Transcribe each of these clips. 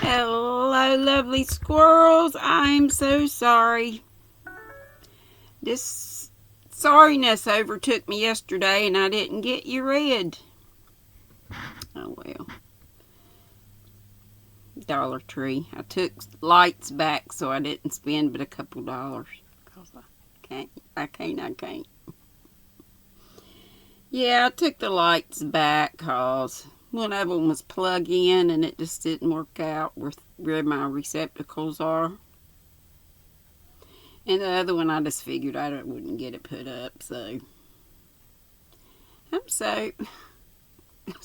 Hello, lovely squirrels. I'm so sorry. This sorriness overtook me yesterday and I didn't get you read. Oh well. Dollar Tree. I took lights back so I didn't spend but a couple dollars. Because I can't. Yeah, I took the lights back because one of them was plug in and it just didn't work out where my receptacles are. And the other one I just figured I wouldn't get it put up, so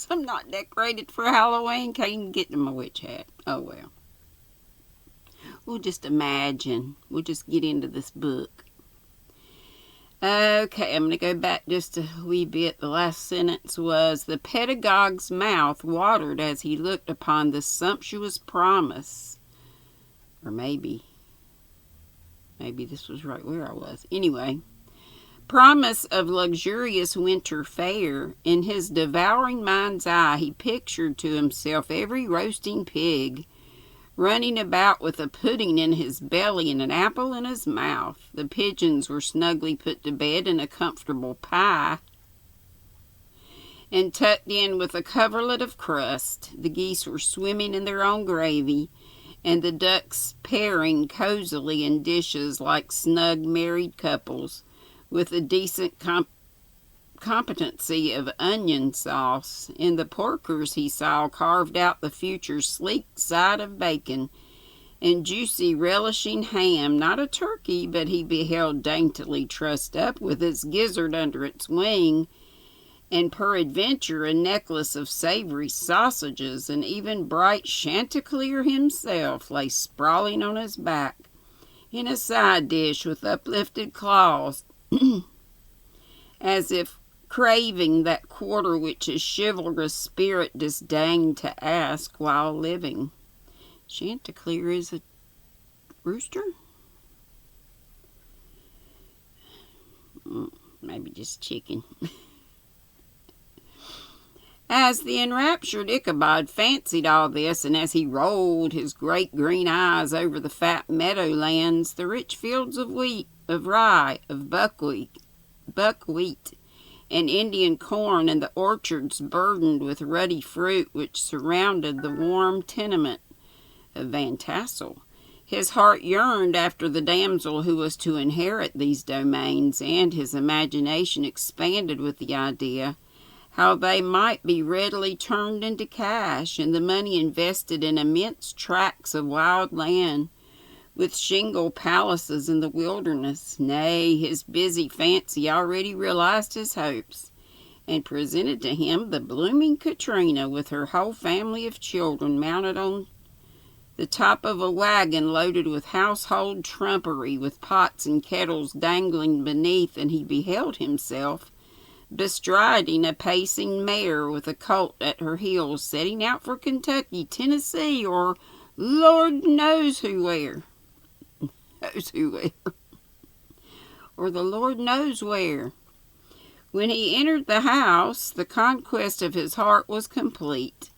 I'm not decorated for Halloween. Can't even get to my witch hat. Oh well. We'll just imagine. We'll just get into this book. Okay, I'm going to go back just a wee bit. The last sentence was, the pedagogue's mouth watered as he looked upon the sumptuous promise. Or maybe this was right where I was. Anyway, promise of luxurious winter fare. In his devouring mind's eye, he pictured to himself every roasting pig running about with a pudding in his belly and an apple in his mouth. The pigeons were snugly put to bed in a comfortable pie and tucked in with a coverlet of crust. The geese were swimming in their own gravy, and the ducks pairing cozily in dishes like snug married couples, with a decent competency of onion sauce. In the porkers he saw carved out the future's sleek side of bacon and juicy relishing ham, not a turkey, but he beheld daintily trussed up with its gizzard under its wing, and peradventure a necklace of savory sausages, and even bright Chanticleer himself lay sprawling on his back in a side dish with uplifted claws, as if craving that quarter which his chivalrous spirit disdained to ask while living. Chanticleer is a rooster? Maybe just chicken. As the enraptured Ichabod fancied all this, and as he rolled his great green eyes over the fat meadowlands, the rich fields of wheat, of rye, of buckwheat, and Indian corn, and the orchards burdened with ruddy fruit which surrounded the warm tenement of Van Tassel, his heart yearned after the damsel who was to inherit these domains, and his imagination expanded with the idea how they might be readily turned into cash, and the money invested in immense tracts of wild land, with shingle palaces in the wilderness. Nay, his busy fancy already realized his hopes, and presented to him the blooming Katrina with her whole family of children mounted on the top of a wagon loaded with household trumpery, with pots and kettles dangling beneath, and he beheld himself bestriding a pacing mare with a colt at her heels, setting out for Kentucky, Tennessee, or Lord knows who where. Or the Lord knows where. When he entered the house, the conquest of his heart was complete.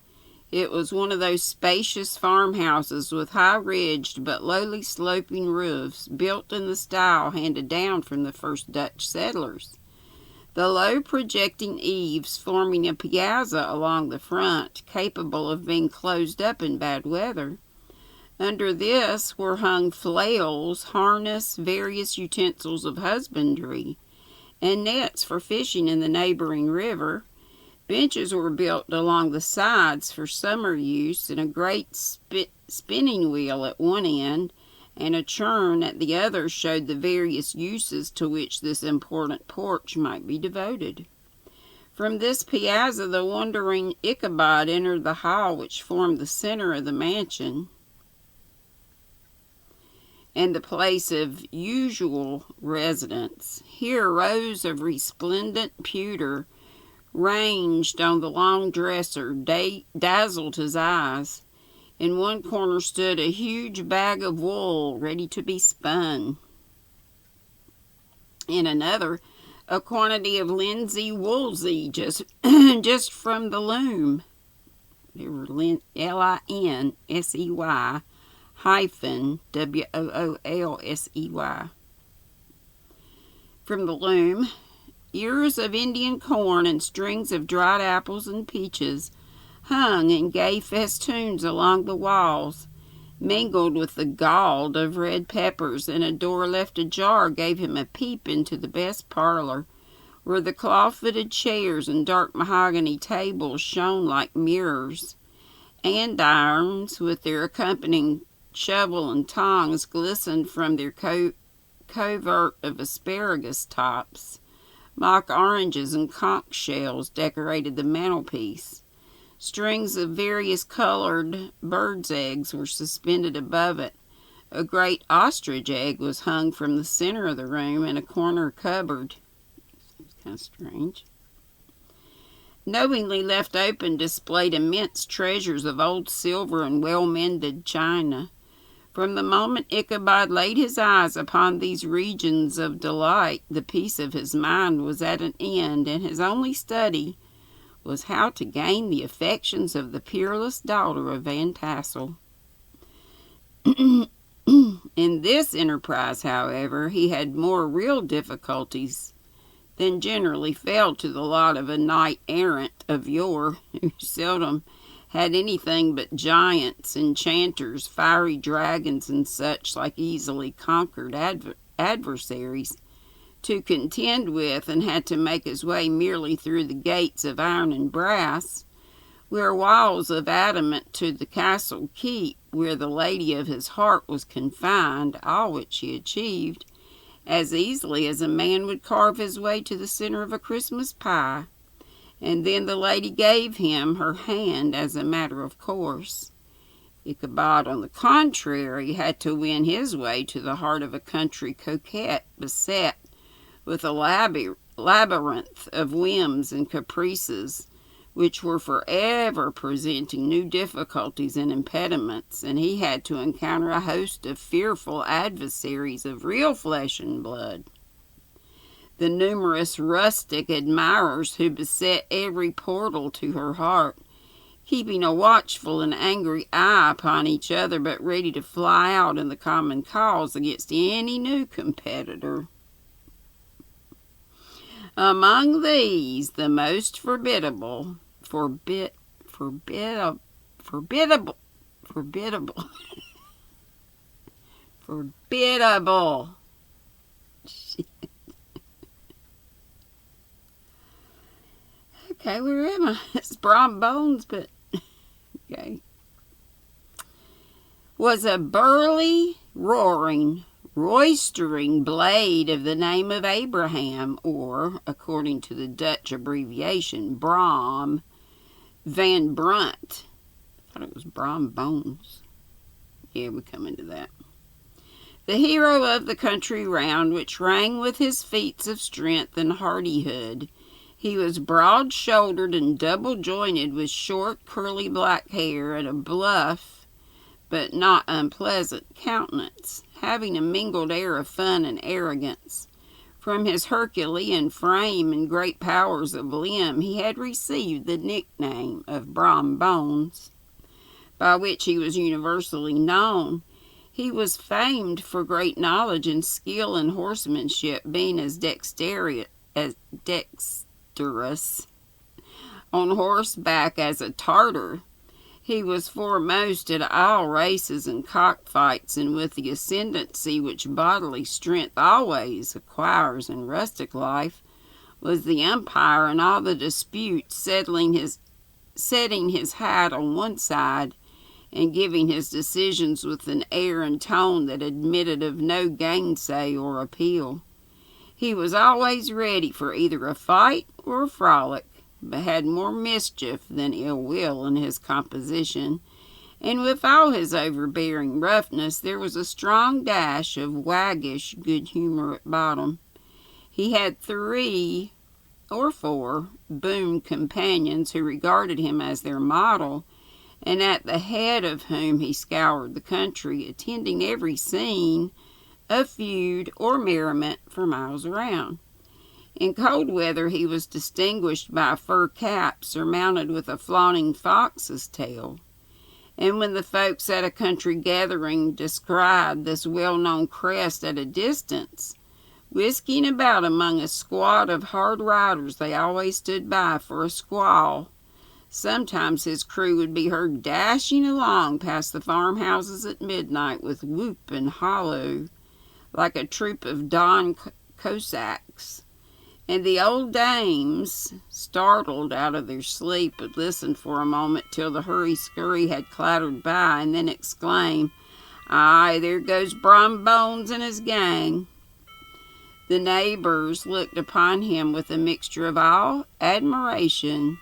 It was one of those spacious farmhouses with high-ridged but lowly sloping roofs, built in the style handed down from the first Dutch settlers. The low projecting eaves forming a piazza along the front, capable of being closed up in bad weather. Under this were hung flails, harness, various utensils of husbandry, and nets for fishing in the neighboring river. Benches were built along the sides for summer use, and a great spinning wheel at one end and a churn at the other showed the various uses to which this important porch might be devoted. From this piazza the wondering Ichabod entered the hall which formed the center of the mansion, and the place of usual residence. Here rows of resplendent pewter, ranged on the long dresser, dazzled his eyes. In one corner stood a huge bag of wool ready to be spun. In another, a quantity of linsey woolsey just from the loom. They were Linsey hyphen Woolsey. From the loom, ears of Indian corn and strings of dried apples and peaches hung in gay festoons along the walls, mingled with the gold of red peppers, and a door left ajar gave him a peep into the best parlor, where the claw-footed chairs and dark mahogany tables shone like mirrors. Andirons, with their accompanying shovel and tongs, glistened from their covert of asparagus tops. Mock oranges and conch shells decorated the mantelpiece. Strings of various colored birds' eggs were suspended above it. A great ostrich egg was hung from the center of the room in a corner cupboard. Seems kind of strange. Knowingly left open displayed immense treasures of old silver and well-mended china. From the moment Ichabod laid his eyes upon these regions of delight, the peace of his mind was at an end, and his only study was how to gain the affections of the peerless daughter of Van Tassel. In this enterprise, however, he had more real difficulties than generally fell to the lot of a knight-errant of yore, who seldom had anything but giants, enchanters, fiery dragons, and such like easily conquered adversaries to contend with, and had to make his way merely through the gates of iron and brass, where walls of adamant to the castle keep, where the lady of his heart was confined, all which he achieved as easily as a man would carve his way to the center of a Christmas pie, and then the lady gave him her hand as a matter of course. Ichabod, on the contrary, had to win his way to the heart of a country coquette beset with a labyrinth of whims and caprices, which were forever presenting new difficulties and impediments, and he had to encounter a host of fearful adversaries of real flesh and blood. The numerous rustic admirers who beset every portal to her heart, keeping a watchful and angry eye upon each other, but ready to fly out in the common cause against any new competitor. Among these, the most formidable, formidable, shit. Okay, where am I? It's Brom Bones, but okay. Was a burly, roaring, roistering blade of the name of Abraham, or, according to the Dutch abbreviation, Brom Van Brunt. I thought it was Brom Bones. Yeah, we come into that. The hero of the country round, which rang with his feats of strength and hardihood. He was broad-shouldered and double-jointed, with short, curly black hair, and a bluff, but not unpleasant, countenance, having a mingled air of fun and arrogance. From his Herculean frame and great powers of limb, he had received the nickname of Brom Bones, by which he was universally known. He was famed for great knowledge and skill in horsemanship, being as dexterous on horseback as a Tartar. He was foremost at all races and cockfights, and with the ascendancy which bodily strength always acquires in rustic life, was the umpire in all the disputes, setting his hat on one side, and giving his decisions with an air and tone that admitted of no gainsay or appeal. He was always ready for either a fight or a frolic, but had more mischief than ill will in his composition, and with all his overbearing roughness, there was a strong dash of waggish good humor at bottom. He had 3 or 4 boon companions who regarded him as their model, and at the head of whom he scoured the country, attending every scene of feud or merriment for miles around. In cold weather he was distinguished by a fur cap surmounted with a flaunting fox's tail. And when the folks at a country gathering descried this well-known crest at a distance, whisking about among a squad of hard riders, they always stood by for a squall. Sometimes his crew would be heard dashing along past the farmhouses at midnight with whoop and hollow, like a troop of Don Cossacks. And the old dames, startled out of their sleep, would listen for a moment till the hurry-scurry had clattered by, and then exclaim, "Aye, there goes Brom Bones and his gang." The neighbors looked upon him with a mixture of awe, admiration,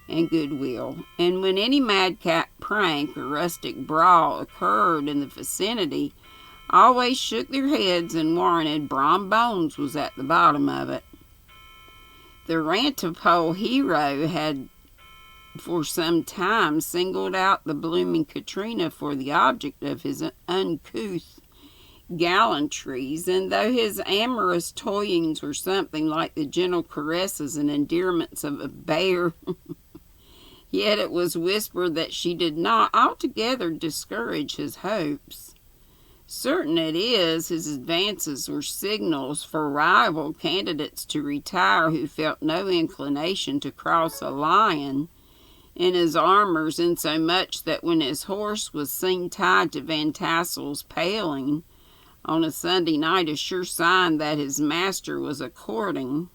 and goodwill, and when any madcap prank or rustic brawl occurred in the vicinity, always shook their heads and warranted Brom Bones was at the bottom of it. The Rantipole hero had for some time singled out the blooming Katrina for the object of his uncouth gallantries, and though his amorous toyings were something like the gentle caresses and endearments of a bear, yet it was whispered that she did not altogether discourage his hopes. Certain it is, his advances were signals for rival candidates to retire who felt no inclination to cross a lion in his armors, insomuch that when his horse was seen tied to Van Tassel's paling on a Sunday night, a sure sign that his master was a courting,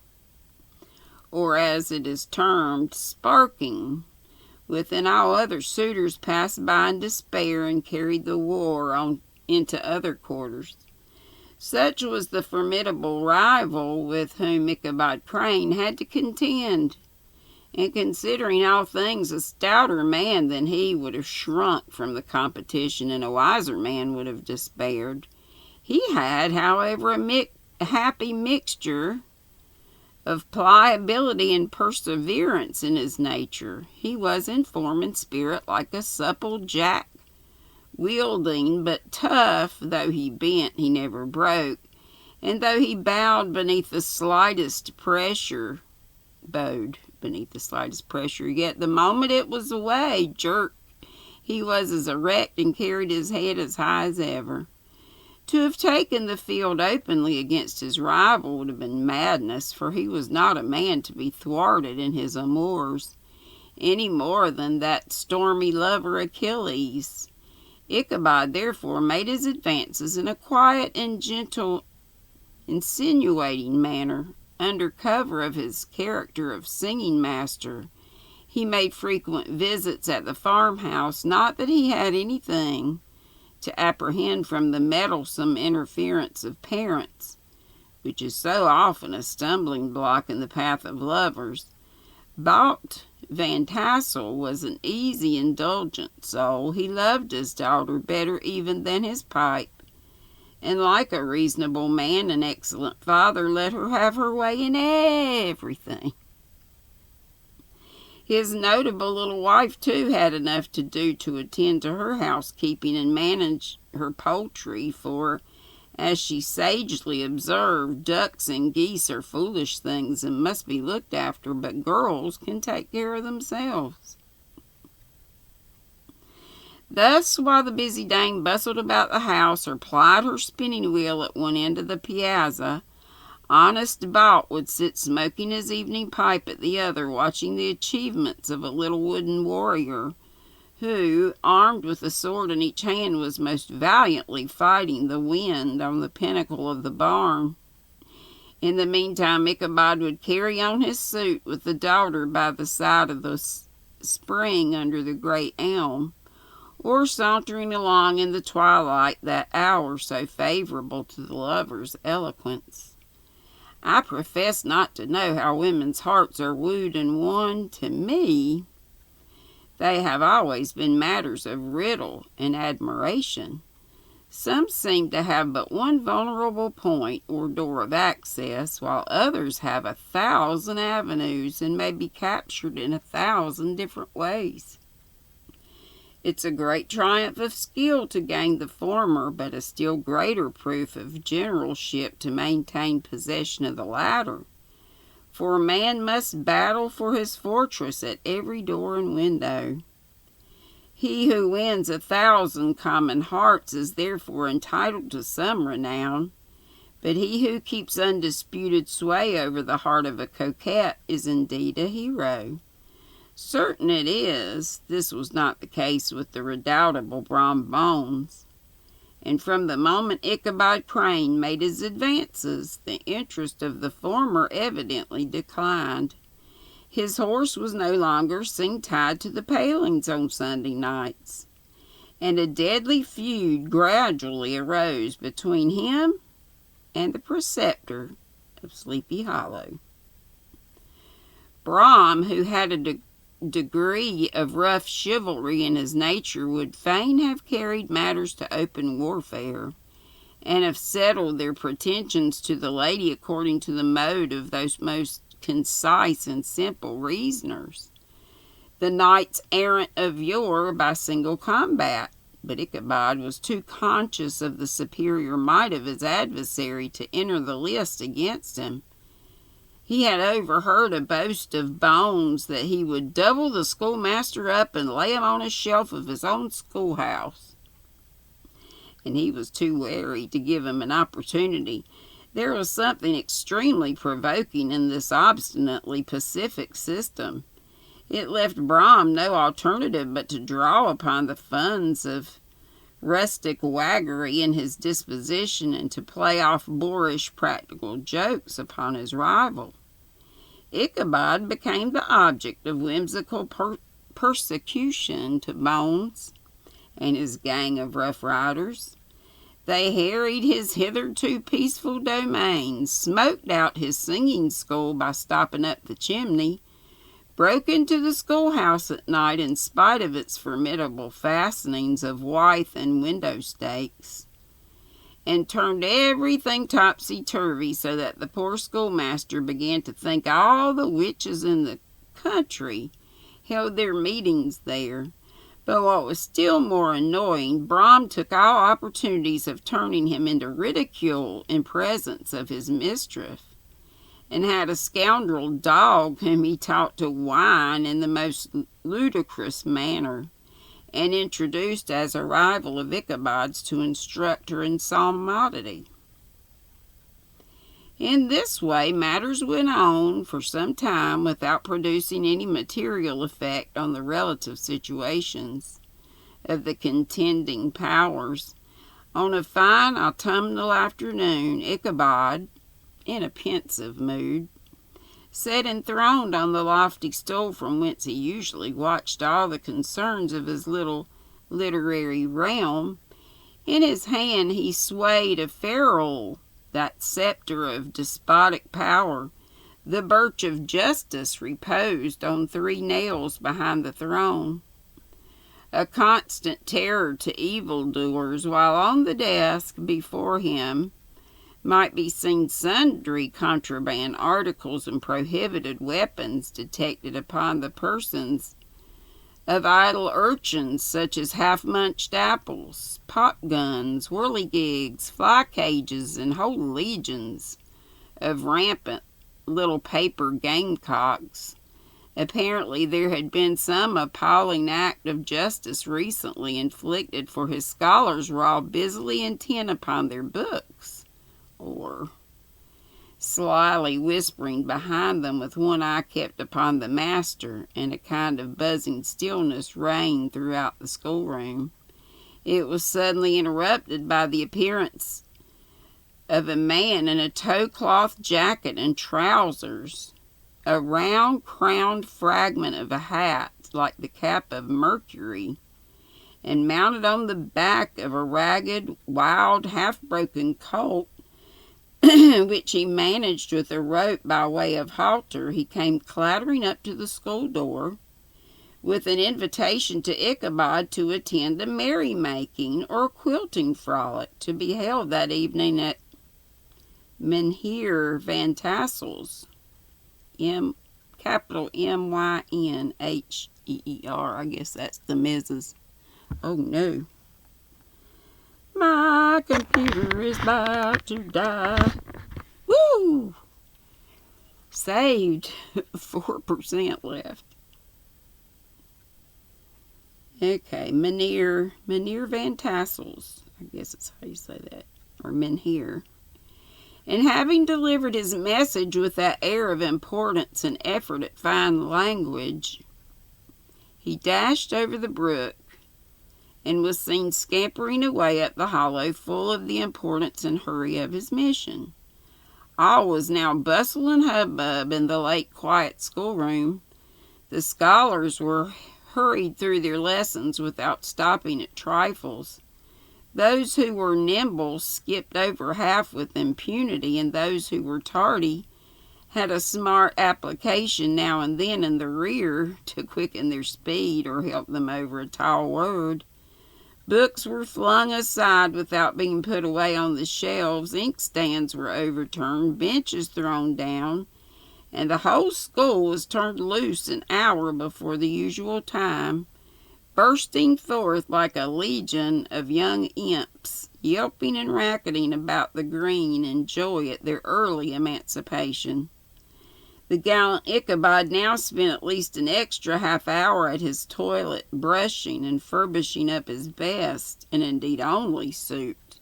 or as it is termed, sparking, with all other suitors passed by in despair and carried the war on into other quarters. Such was the formidable rival with whom Ichabod Crane had to contend, and considering all things, a stouter man than he would have shrunk from the competition, and a wiser man would have despaired. He had, however, a happy mixture of pliability and perseverance in his nature. He was in form and spirit like a supple jack, wielding, but tough. Though he bent, he never broke, and though he bowed beneath the slightest pressure, yet the moment it was away, jerk, he was as erect and carried his head as high as ever. To have taken the field openly against his rival would have been madness, for he was not a man to be thwarted in his amours, any more than that stormy lover Achilles. Ichabod therefore made his advances in a quiet and gentle, insinuating manner, under cover of his character of singing master. He made frequent visits at the farmhouse, not that he had anything to apprehend from the meddlesome interference of parents, which is so often a stumbling block in the path of lovers. Balt Van Tassel was an easy, indulgent soul. He loved his daughter better even than his pipe, and like a reasonable man, an excellent father, let her have her way in everything. His notable little wife, too, had enough to do to attend to her housekeeping and manage her poultry, for, as she sagely observed, ducks and geese are foolish things and must be looked after, but girls can take care of themselves. Thus, while the busy dame bustled about the house or plied her spinning wheel at one end of the piazza, honest Balt would sit smoking his evening pipe at the other, watching the achievements of a little wooden warrior, who, armed with a sword in each hand, was most valiantly fighting the wind on the pinnacle of the barn. In the meantime, Ichabod would carry on his suit with the daughter by the side of the spring under the great elm, or sauntering along in the twilight, that hour so favorable to the lover's eloquence. I profess not to know how women's hearts are wooed and won. To me, they have always been matters of riddle and admiration. Some seem to have but one vulnerable point or door of access, while others have 1,000 avenues and may be captured in 1,000 different ways. It's a great triumph of skill to gain the former, but a still greater proof of generalship to maintain possession of the latter. for a man must battle for his fortress at every door and window. He who wins 1,000 common hearts is therefore entitled to some renown, but he who keeps undisputed sway over the heart of a coquette is indeed a hero. Certain it is, this was not the case with the redoubtable Brom Bones, and from the moment Ichabod Crane made his advances, the interest of the former evidently declined. His horse was no longer seen tied to the palings on Sunday nights, and a deadly feud gradually arose between him and the preceptor of Sleepy Hollow. Brom, who had a degree of rough chivalry in his nature, would fain have carried matters to open warfare, and have settled their pretensions to the lady according to the mode of those most concise and simple reasoners, the knights errant of yore, by single combat. But Ichabod was too conscious of the superior might of his adversary to enter the list against him. He had overheard a boast of Bones that he would double the schoolmaster up and lay him on a shelf of his own schoolhouse, and he was too wary to give him an opportunity. There was something extremely provoking in this obstinately pacific system. It left Brom no alternative but to draw upon the funds of rustic waggery in his disposition, and to play off boorish practical jokes upon his rival. Ichabod became the object of whimsical persecution to Bones and his gang of rough riders. They harried his hitherto peaceful domain, smoked out his singing school by stopping up the chimney, broke into the schoolhouse at night in spite of its formidable fastenings of withe and window stakes, and turned everything topsy-turvy, so that the poor schoolmaster began to think all the witches in the country held their meetings there. But what was still more annoying, Brom took all opportunities of turning him into ridicule in presence of his mistress, and had a scoundrel dog whom he taught to whine in the most ludicrous manner, and introduced as a rival of Ichabod's to instruct her in psalmody. In this way matters went on for some time without producing any material effect on the relative situations of the contending powers. On a fine autumnal afternoon, Ichabod, in a pensive mood, sat enthroned on the lofty stool from whence he usually watched all the concerns of his little literary realm. In his hand he swayed a ferule, that sceptre of despotic power. The birch of justice reposed on 3 nails behind the throne, a constant terror to evildoers, while on the desk before him might be seen sundry contraband articles and prohibited weapons detected upon the persons of idle urchins, such as half-munched apples, pop-guns, whirligigs, fly-cages, and whole legions of rampant little paper gamecocks. Apparently there had been some appalling act of justice recently inflicted, for his scholars were all busily intent upon their books, or slyly whispering behind them, with one eye kept upon the master, and a kind of buzzing stillness reigned throughout the schoolroom. It was suddenly interrupted by the appearance of a man in a tow-cloth jacket and trousers, a round crowned fragment of a hat like the cap of Mercury, and mounted on the back of a ragged, wild, half-broken colt, which he managed with a rope by way of halter. He came clattering up to the school door with an invitation to Ichabod to attend a merrymaking or quilting frolic to be held that evening at Mynheer Van Tassel's, capital Mynheer. I guess that's the Mrs. Oh no. My computer is about to die. Woo! saved 4% left. Okay, Mynheer Van Tassels, I guess that's how you say that, or Mynheer. And having delivered his message with that air of importance and effort at fine language, he dashed over the brook and was seen scampering away up the hollow, full of the importance and hurry of his mission. All was now bustle and hubbub in the late quiet schoolroom. The scholars were hurried through their lessons without stopping at trifles. Those who were nimble skipped over half with impunity, and those who were tardy had a smart application now and then in the rear to quicken their speed or help them over a tall word. Books were flung aside without being put away on the shelves, inkstands were overturned, benches thrown down, and the whole school was turned loose an hour before the usual time, bursting forth like a legion of young imps, yelping and racketing about the green in joy at their early emancipation. The gallant Ichabod now spent at least an extra half hour at his toilet, brushing and furbishing up his best, and indeed only suit,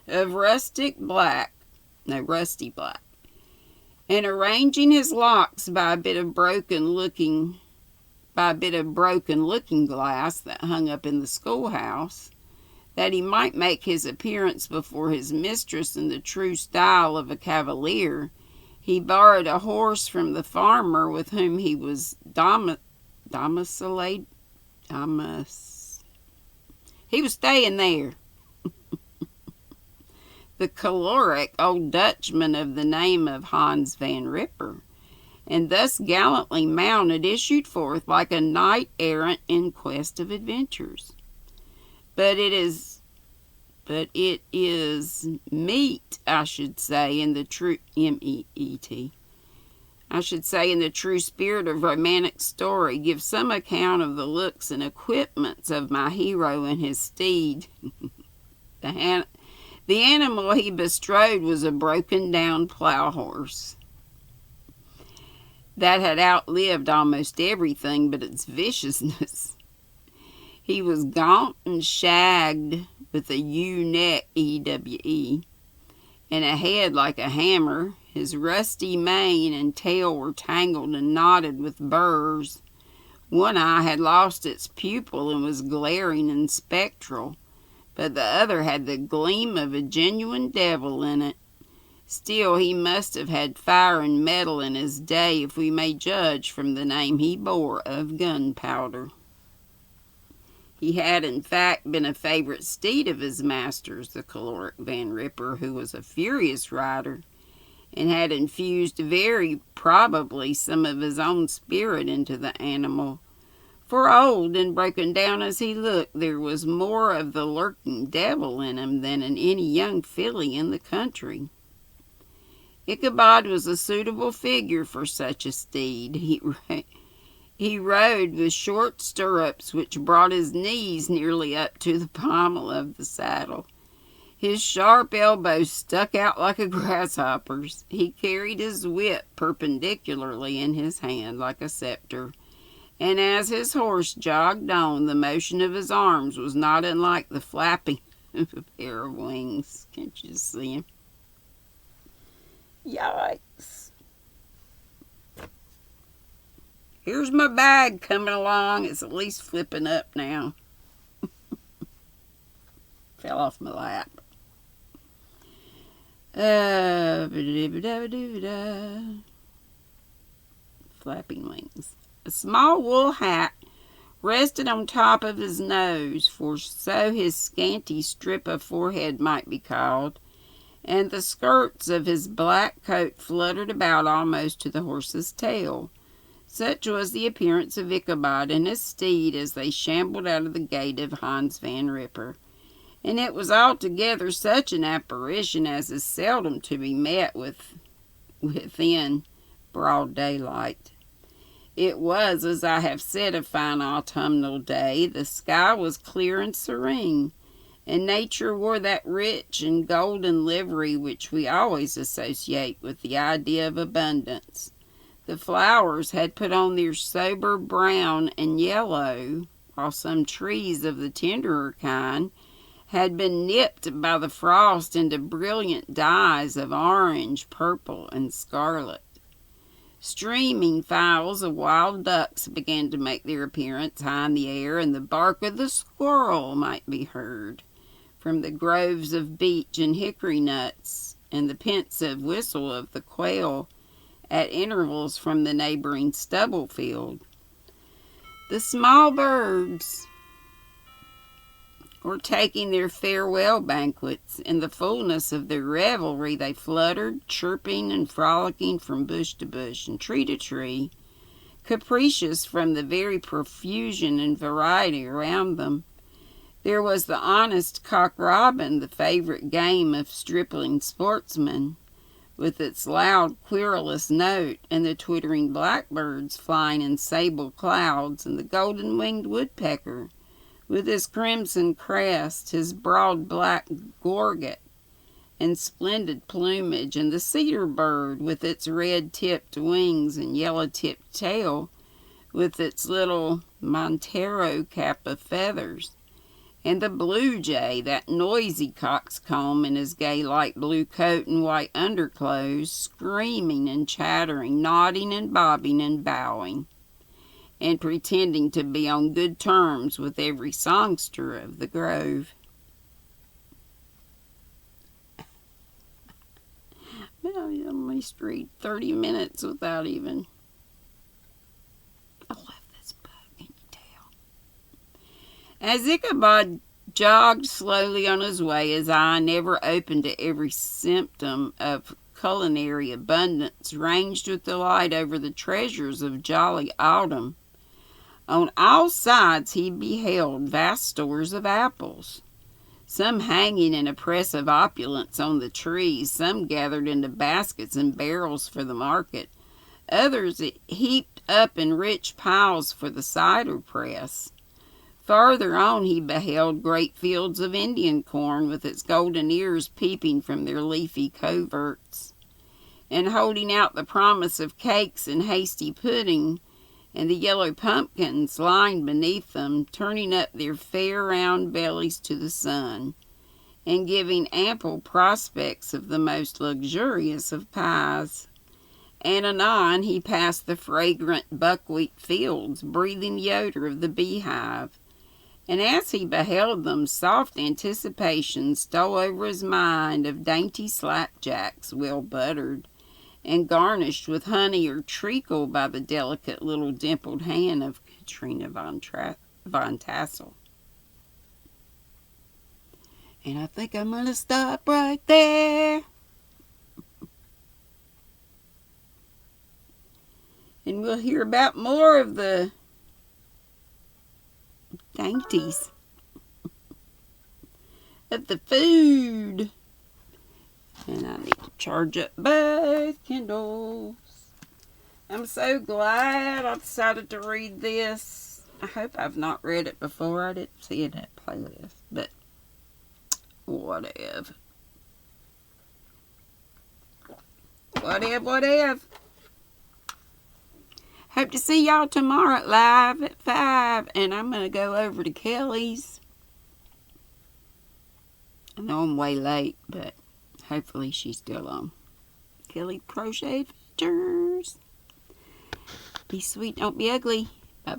of rusty black, and arranging his locks by a bit of broken looking glass that hung up in the schoolhouse, that he might make his appearance before his mistress in the true style of a cavalier. He borrowed a horse from the farmer with whom he was domiciled. He was staying there. The choleric old Dutchman of the name of Hans Van Ripper, and thus gallantly mounted, issued forth like a knight-errant in quest of adventures. But it is meet, I should say, in the true M-E-E-T. I should say, in the true spirit of romantic story, give some account of the looks and equipments of my hero and his steed. The animal he bestrode was a broken-down plow horse that had outlived almost everything but its viciousness. He was gaunt and shagged with a ewe-neck, E-W-E, and a head like a hammer. His rusty mane and tail were tangled and knotted with burrs. One eye had lost its pupil and was glaring and spectral, but the other had the gleam of a genuine devil in it. Still, he must have had fire and metal in his day, if we may judge from the name he bore of Gunpowder. He had, in fact, been a favorite steed of his master's, the choleric Van Ripper, who was a furious rider, and had infused very probably some of his own spirit into the animal. For old and broken down as he looked, there was more of the lurking devil in him than in any young filly in the country. Ichabod was a suitable figure for such a steed. He rode with short stirrups which brought his knees nearly up to the pommel of the saddle. His sharp elbows stuck out like a grasshopper's. He carried his whip perpendicularly in his hand like a scepter, and as his horse jogged on, the motion of his arms was not unlike the flapping of a pair of wings. Can't you see him? Yikes. Here's my bag coming along. It's at least flipping up now. Fell off my lap. Flapping wings. A small wool hat rested on top of his nose, for so his scanty strip of forehead might be called, and the skirts of his black coat fluttered about almost to the horse's tail. Such was the appearance of Ichabod and his steed as they shambled out of the gate of Hans Van Ripper, and it was altogether such an apparition as is seldom to be met with within broad daylight. It was, as I have said, a fine autumnal day. The sky was clear and serene, and nature wore that rich and golden livery which we always associate with the idea of abundance. The flowers had put on their sober brown and yellow, while some trees of the tenderer kind had been nipped by the frost into brilliant dyes of orange, purple, and scarlet. Streaming files of wild ducks began to make their appearance high in the air, and the bark of the squirrel might be heard from the groves of beech and hickory nuts, and the pensive whistle of the quail at intervals from the neighboring stubble field. The small birds were taking their farewell banquets. In the fullness of their revelry they fluttered, chirping and frolicking from bush to bush and tree to tree, capricious from the very profusion and variety around them. There was the honest cock-robin, the favorite game of stripling sportsmen, with its loud, querulous note, and the twittering blackbirds flying in sable clouds, and the golden-winged woodpecker, with his crimson crest, his broad black gorget, and splendid plumage, and the cedar bird, with its red-tipped wings and yellow-tipped tail, with its little Montero cap of feathers, and the blue jay, that noisy coxcomb in his gay light blue coat and white underclothes, screaming and chattering, nodding and bobbing and bowing, and pretending to be on good terms with every songster of the grove. Now I almost read 30 minutes without even... I love this book, can you tell? As Ichabod jogged slowly on his way, his eye never opened to every symptom of culinary abundance, ranged with delight over the treasures of jolly autumn. On all sides he beheld vast stores of apples, some hanging in oppressive opulence on the trees, some gathered into baskets and barrels for the market, others heaped up in rich piles for the cider press. Farther on he beheld great fields of Indian corn, with its golden ears peeping from their leafy coverts, and holding out the promise of cakes and hasty pudding, and the yellow pumpkins lying beneath them, turning up their fair round bellies to the sun, and giving ample prospects of the most luxurious of pies. And anon he passed the fragrant buckwheat fields, breathing the odor of the beehive, and as he beheld them, soft anticipation stole over his mind of dainty slapjacks, well buttered, and garnished with honey or treacle by the delicate little dimpled hand of Katrina von Tassel. And I think I'm going to stop right there. And we'll hear about more of the dainties of the food. And I need to charge up both Kindles. I'm so glad I decided to read this. I hope I've not read it before. I didn't see it in that playlist, but whatever. Whatever. Hope to see y'all tomorrow live at 5. And I'm going to go over to Kelly's. I know I'm way late, but hopefully she's still on. Kelly Crochet Adventures. Be sweet, don't be ugly.